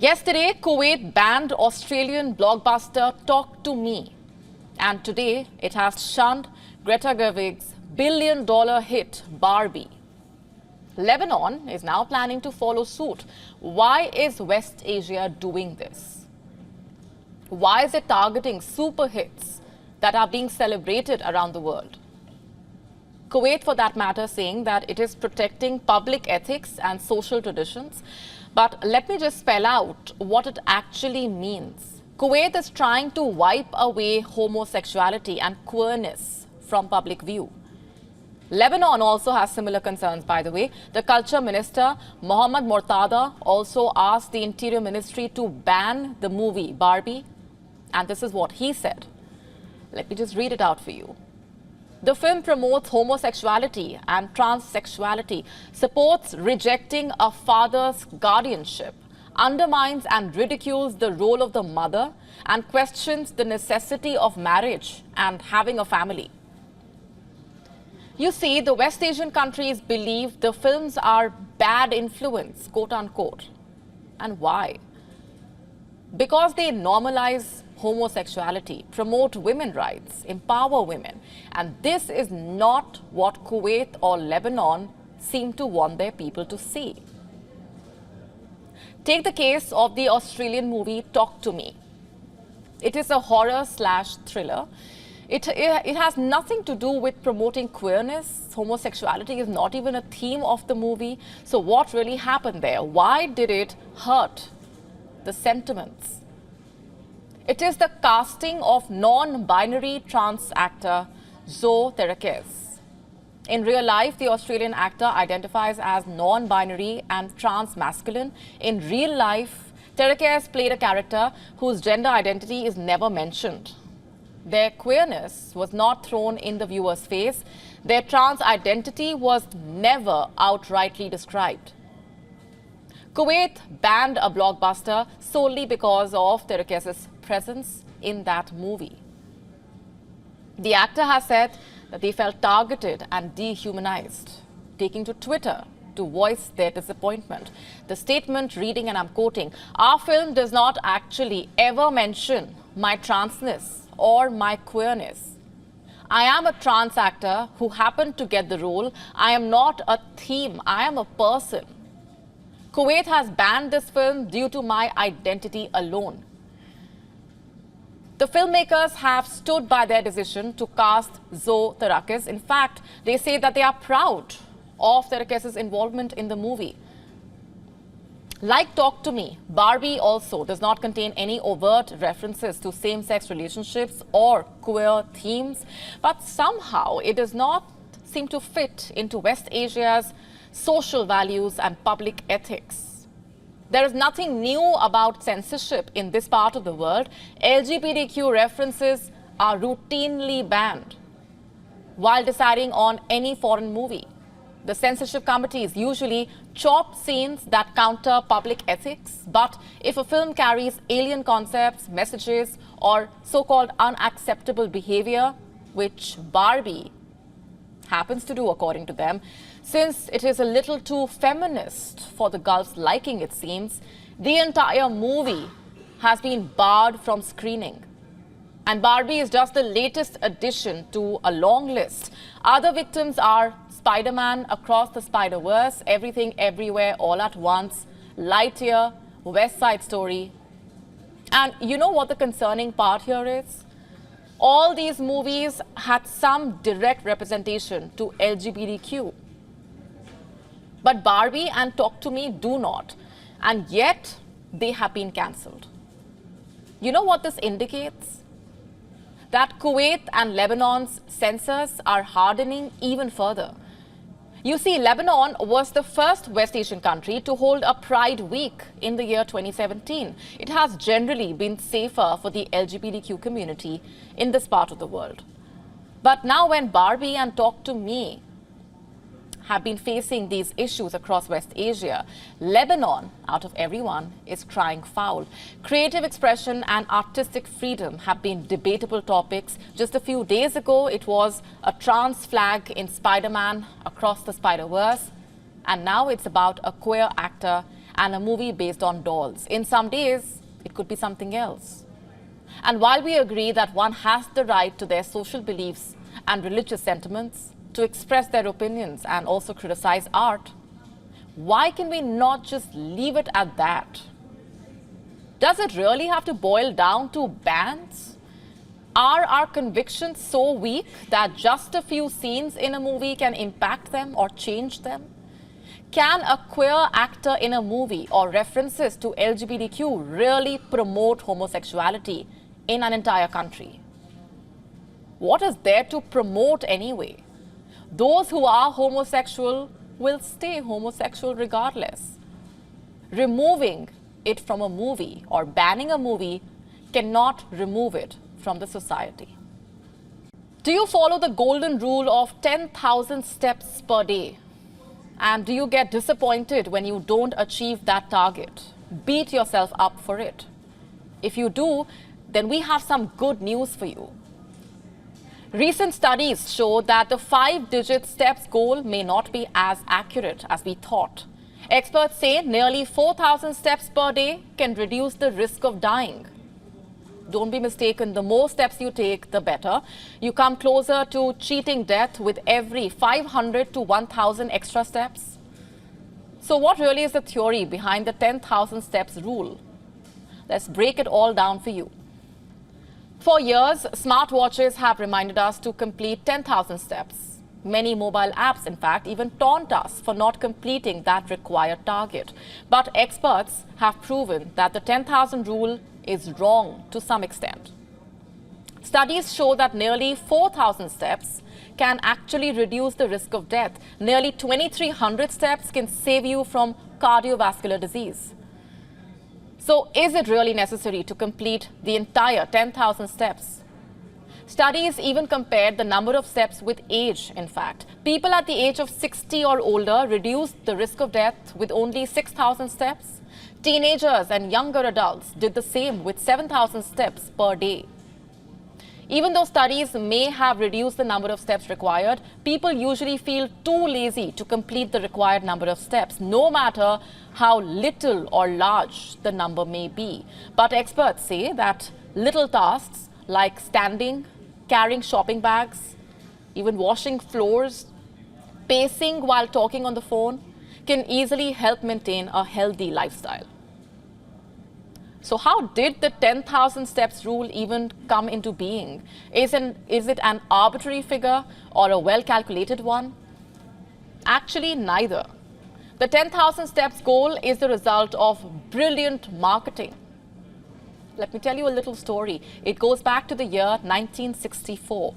Yesterday, Kuwait banned Australian blockbuster Talk to Me. And today, it has shunned Greta Gerwig's billion-dollar hit Barbie. Lebanon is now planning to follow suit. Why is West Asia doing this? Why is it targeting super hits that are being celebrated around the world? Kuwait, for that matter, saying that it is protecting public ethics and social traditions. But let me just spell out what it actually means. Kuwait is trying to wipe away homosexuality and queerness from public view. Lebanon also has similar concerns, by the way. The culture minister, Mohammad Mortada, also asked the interior ministry to ban the movie Barbie. And this is what he said. Let me just read it out for you. The film promotes homosexuality and transsexuality, supports rejecting a father's guardianship, undermines and ridicules the role of the mother, and questions the necessity of marriage and having a family. You see, the West Asian countries believe the films are bad influence, quote unquote. And why? Because they normalize homosexuality, promote women's rights, empower women. And this is not what Kuwait or Lebanon seem to want their people to see. Take the case of the Australian movie Talk to Me. It is a horror/thriller. It has nothing to do with promoting queerness. Homosexuality is not even a theme of the movie. So what really happened there? Why did it hurt the sentiments? It is the casting of non-binary trans actor Zoe Terekes. In real life, the Australian actor identifies as non-binary and trans-masculine. In real life, Terekes played a character whose gender identity is never mentioned. Their queerness was not thrown in the viewer's face. Their trans identity was never outrightly described. Kuwait banned a blockbuster solely because of Terekes' presence in that movie. The actor has said that they felt targeted and dehumanized, taking to Twitter to voice their disappointment. The statement reading, and I'm quoting, "Our film does not actually ever mention my transness or my queerness. I am a trans actor who happened to get the role. I am not a theme. I am a person. Kuwait has banned this film due to my identity alone." The filmmakers have stood by their decision to cast Zoe Terekes. In fact, they say that they are proud of Terekes' involvement in the movie. Like Talk to Me, Barbie also does not contain any overt references to same-sex relationships or queer themes, but somehow it does not seem to fit into West Asia's social values and public ethics. There is nothing new about censorship in this part of the world. LGBTQ references are routinely banned while deciding on any foreign movie. The censorship committees usually chop scenes that counter public ethics, but if a film carries alien concepts, messages, or so-called unacceptable behavior, which Barbie happens to do according to them, since it is a little too feminist for the Gulf's liking, it seems, the entire movie has been barred from screening. And Barbie is just the latest addition to a long list. Other victims are Spider-Man, Across the Spider-Verse, Everything Everywhere All at Once, Lightyear, West Side Story. And you know what the concerning part here is? All these movies had some direct representation to LGBTQ. But Barbie and Talk to Me do not. And yet, they have been cancelled. You know what this indicates? That Kuwait and Lebanon's censors are hardening even further. You see, Lebanon was the first West Asian country to hold a Pride Week in the year 2017. It has generally been safer for the LGBTQ community in this part of the world. But now when Barbie and Talk to Me have been facing these issues across West Asia, Lebanon, out of everyone, is crying foul. Creative expression and artistic freedom have been debatable topics. Just a few days ago, it was a trans flag in Spider-Man, Across the Spider-Verse. And now it's about a queer actor and a movie based on dolls. In some days, it could be something else. And while we agree that one has the right to their social beliefs and religious sentiments, to express their opinions and also criticize art, why can we not just leave it at that? Does it really have to boil down to bans? Are our convictions so weak that just a few scenes in a movie can impact them or change them? Can a queer actor in a movie or references to LGBTQ really promote homosexuality in an entire country? What is there to promote anyway? Those who are homosexual will stay homosexual regardless. Removing it from a movie or banning a movie cannot remove it from the society. Do you follow the golden rule of 10,000 steps per day? And do you get disappointed when you don't achieve that target? Beat yourself up for it. If you do, then we have some good news for you. Recent studies show that the 5-digit steps goal may not be as accurate as we thought. Experts say nearly 4,000 steps per day can reduce the risk of dying. Don't be mistaken, the more steps you take, the better. You come closer to cheating death with every 500 to 1,000 extra steps. So what really is the theory behind the 10,000 steps rule? Let's break it all down for you. For years, smartwatches have reminded us to complete 10,000 steps. Many mobile apps, in fact, even taunt us for not completing that required target. But experts have proven that the 10,000 rule is wrong to some extent. Studies show that nearly 4,000 steps can actually reduce the risk of death. Nearly 2,300 steps can save you from cardiovascular disease. So is it really necessary to complete the entire 10,000 steps? Studies even compared the number of steps with age, in fact. People at the age of 60 or older reduced the risk of death with only 6,000 steps. Teenagers and younger adults did the same with 7,000 steps per day. Even though studies may have reduced the number of steps required, people usually feel too lazy to complete the required number of steps, no matter how little or large the number may be. But experts say that little tasks like standing, carrying shopping bags, even washing floors, pacing while talking on the phone can easily help maintain a healthy lifestyle. So how did the 10,000 steps rule even come into being? Is it an arbitrary figure or a well-calculated one? Actually, neither. The 10,000 steps goal is the result of brilliant marketing. Let me tell you a little story. It goes back to the year 1964.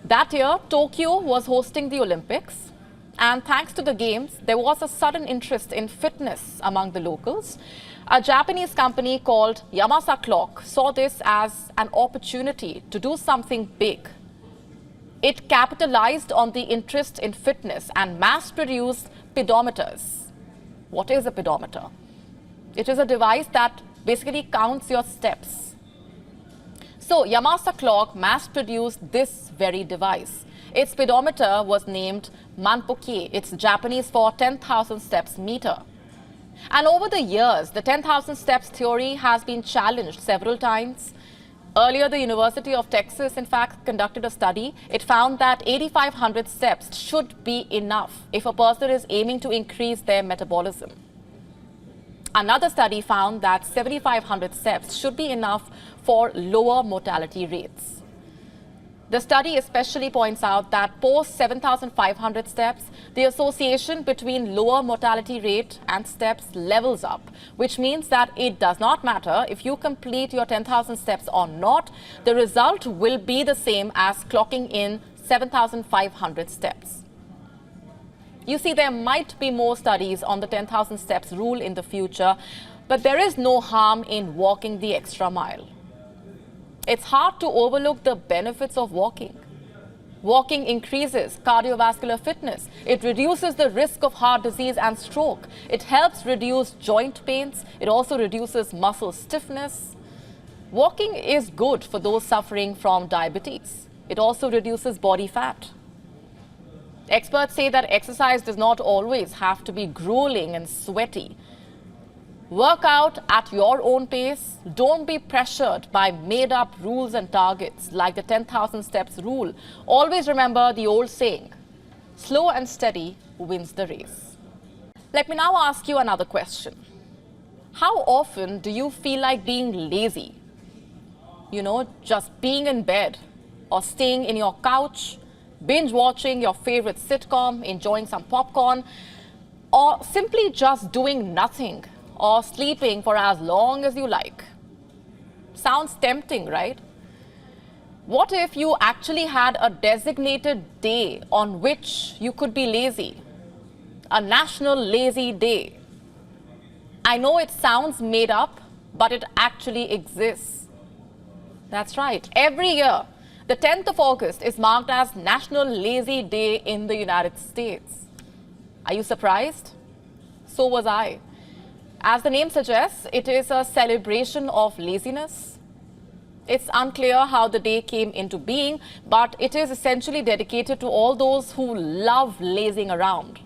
That year, Tokyo was hosting the Olympics. And thanks to the games, there was a sudden interest in fitness among the locals. A Japanese company called Yamasa Clock saw this as an opportunity to do something big. It capitalized on the interest in fitness and mass-produced pedometers. What is a pedometer? It is a device that basically counts your steps. So Yamasa Clock mass-produced this very device. Its pedometer was named Manpoke. It's Japanese for 10,000 steps meter. And over the years, the 10,000 steps theory has been challenged several times. Earlier, the University of Texas, in fact, conducted a study. It found that 8,500 steps should be enough if a person is aiming to increase their metabolism. Another study found that 7,500 steps should be enough for lower mortality rates. The study especially points out that post 7,500 steps, the association between lower mortality rate and steps levels up, which means that it does not matter if you complete your 10,000 steps or not, the result will be the same as clocking in 7,500 steps. You see, there might be more studies on the 10,000 steps rule in the future, but there is no harm in walking the extra mile. It's hard to overlook the benefits of walking. Walking increases cardiovascular fitness. It reduces the risk of heart disease and stroke. It helps reduce joint pains. It also reduces muscle stiffness. Walking is good for those suffering from diabetes. It also reduces body fat. Experts say that exercise does not always have to be grueling and sweaty. Work out at your own pace. Don't be pressured by made-up rules and targets like the 10,000 steps rule. Always remember the old saying, slow and steady wins the race. Let me now ask you another question. How often do you feel like being lazy? You know, just being in bed or staying in your couch, binge watching your favorite sitcom, enjoying some popcorn, or simply just doing nothing or sleeping for as long as you like. Sounds tempting, right? What if you actually had a designated day on which you could be lazy? A national lazy day. I know it sounds made up, but it actually exists. That's right. Every year, the 10th of August is marked as National Lazy Day in the United States. Are you surprised? So was I. As the name suggests, it is a celebration of laziness. It's unclear how the day came into being, but it is essentially dedicated to all those who love lazing around.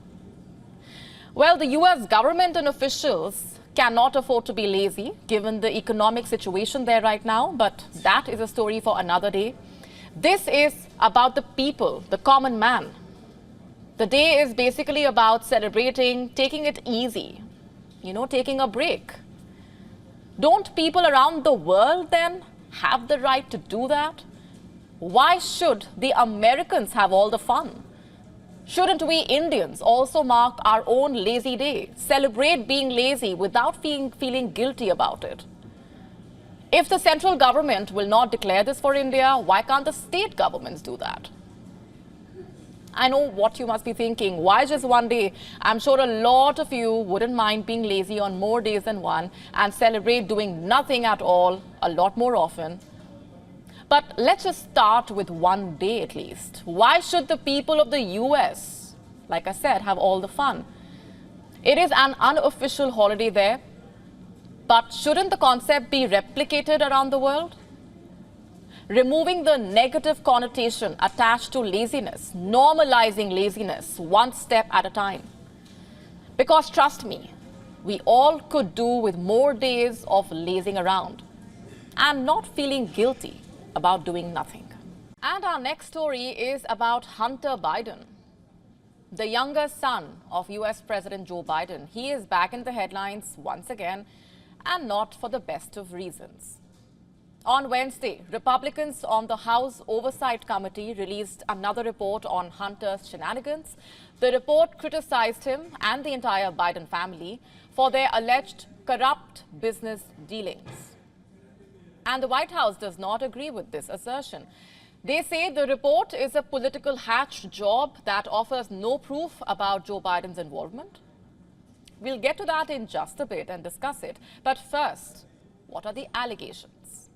Well, the US government and officials cannot afford to be lazy given the economic situation there right now, but that is a story for another day. This is about the people, the common man. The day is basically about celebrating, taking it easy, taking a break. Don't people around the world then have the right to do that? Why should the Americans have all the fun? Shouldn't we Indians also mark our own lazy day, celebrate being lazy without feeling guilty about it? If the central government will not declare this for India, why can't the state governments do that? I know what you must be thinking. Why just one day? I'm sure a lot of you wouldn't mind being lazy on more days than one and celebrate doing nothing at all a lot more often. But let's just start with one day at least. Why should the people of the US, like I said, have all the fun? It is an unofficial holiday there, but shouldn't the concept be replicated around the world? Removing the negative connotation attached to laziness, normalizing laziness one step at a time. Because trust me, we all could do with more days of lazing around and not feeling guilty about doing nothing. And our next story is about Hunter Biden, the younger son of US President Joe Biden. He is back in the headlines once again, and not for the best of reasons. On Wednesday, Republicans on the House Oversight Committee released another report on Hunter's shenanigans. The report criticized him and the entire Biden family for their alleged corrupt business dealings. And the White House does not agree with this assertion. They say the report is a political hatched job that offers no proof about Joe Biden's involvement. We'll get to that in just a bit and discuss it. But first, what are the allegations?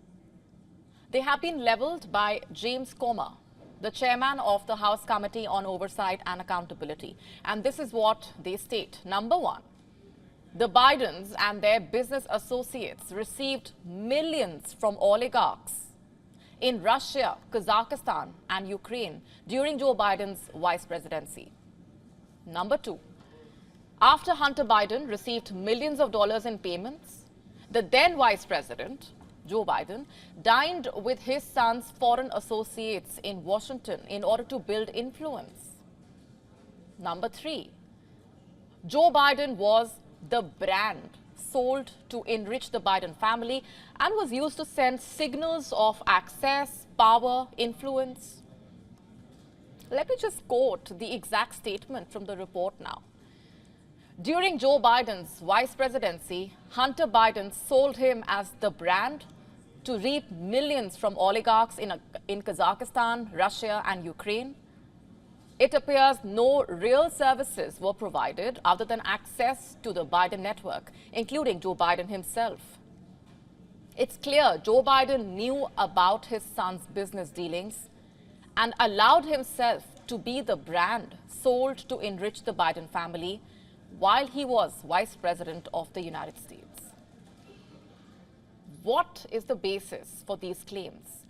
They have been leveled by James Comer, the chairman of the House Committee on Oversight and Accountability. And this is what they state. Number one, the Bidens and their business associates received millions from oligarchs in Russia, Kazakhstan, and Ukraine during Joe Biden's vice presidency. Number two, after Hunter Biden received millions of dollars in payments, the then vice president, Joe Biden, dined with his son's foreign associates in Washington in order to build influence. Number three, Joe Biden was the brand sold to enrich the Biden family and was used to send signals of access, power, influence. Let me just quote the exact statement from the report now. During Joe Biden's vice presidency, Hunter Biden sold him as the brand to reap millions from oligarchs in Kazakhstan, Russia, and Ukraine. It appears no real services were provided other than access to the Biden network, including Joe Biden himself. It's clear Joe Biden knew about his son's business dealings and allowed himself to be the brand sold to enrich the Biden family while he was vice president of the United States. What is the basis for these claims?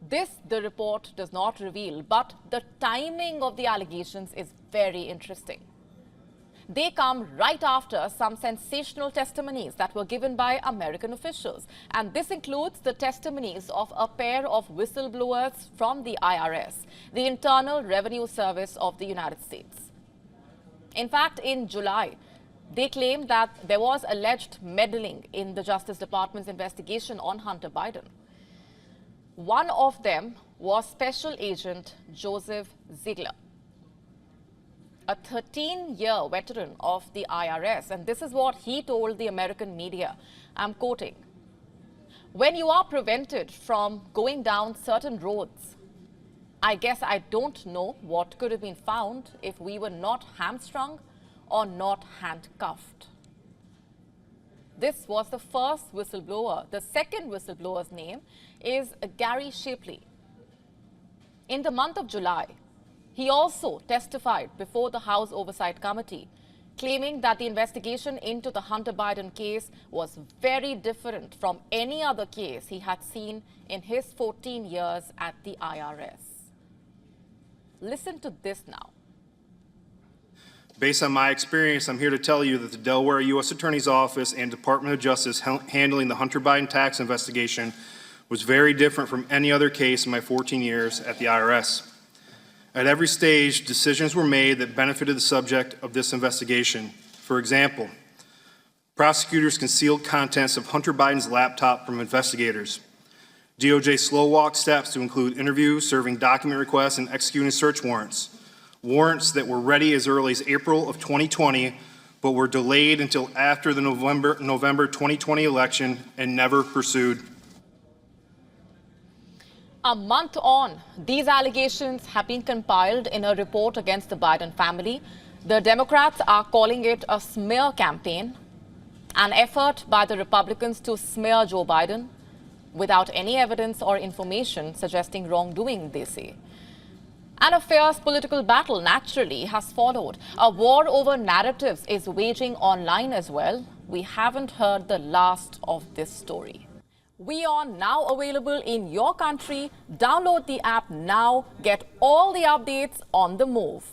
This, the report does not reveal, but the timing of the allegations is very interesting. They come right after some sensational testimonies that were given by American officials. And this includes the testimonies of a pair of whistleblowers from the IRS, the Internal Revenue Service of the United States. In fact, in July, they claimed that there was alleged meddling in the Justice Department's investigation on Hunter Biden. One of them was Special Agent Joseph Ziegler, a 13-year veteran of the IRS. And this is what he told the American media. I'm quoting, "When you are prevented from going down certain roads, I guess I don't know what could have been found if we were not hamstrung or not handcuffed." This was the first whistleblower. The second whistleblower's name is Gary Shapley. In the month of July, he also testified before the House Oversight Committee, claiming that the investigation into the Hunter Biden case was very different from any other case he had seen in his 14 years at the IRS. Listen to this now. Based on my experience, I'm here to tell you that the Delaware U.S. Attorney's Office and Department of Justice handling the Hunter Biden tax investigation was very different from any other case in my 14 years at the IRS. At every stage, decisions were made that benefited the subject of this investigation. For example, prosecutors concealed contents of Hunter Biden's laptop from investigators. DOJ slow-walked steps to include interviews, serving document requests, and executing search warrants. Warrants that were ready as early as April of 2020, but were delayed until after the November 2020 election and never pursued. A month on, these allegations have been compiled in a report against the Biden family. The Democrats are calling it a smear campaign, an effort by the Republicans to smear Joe Biden without any evidence or information suggesting wrongdoing, they say. And a fierce political battle naturally has followed. A war over narratives is waging online as well. We haven't heard the last of this story. WION now available in your country. Download the app now. Get all the updates on the move.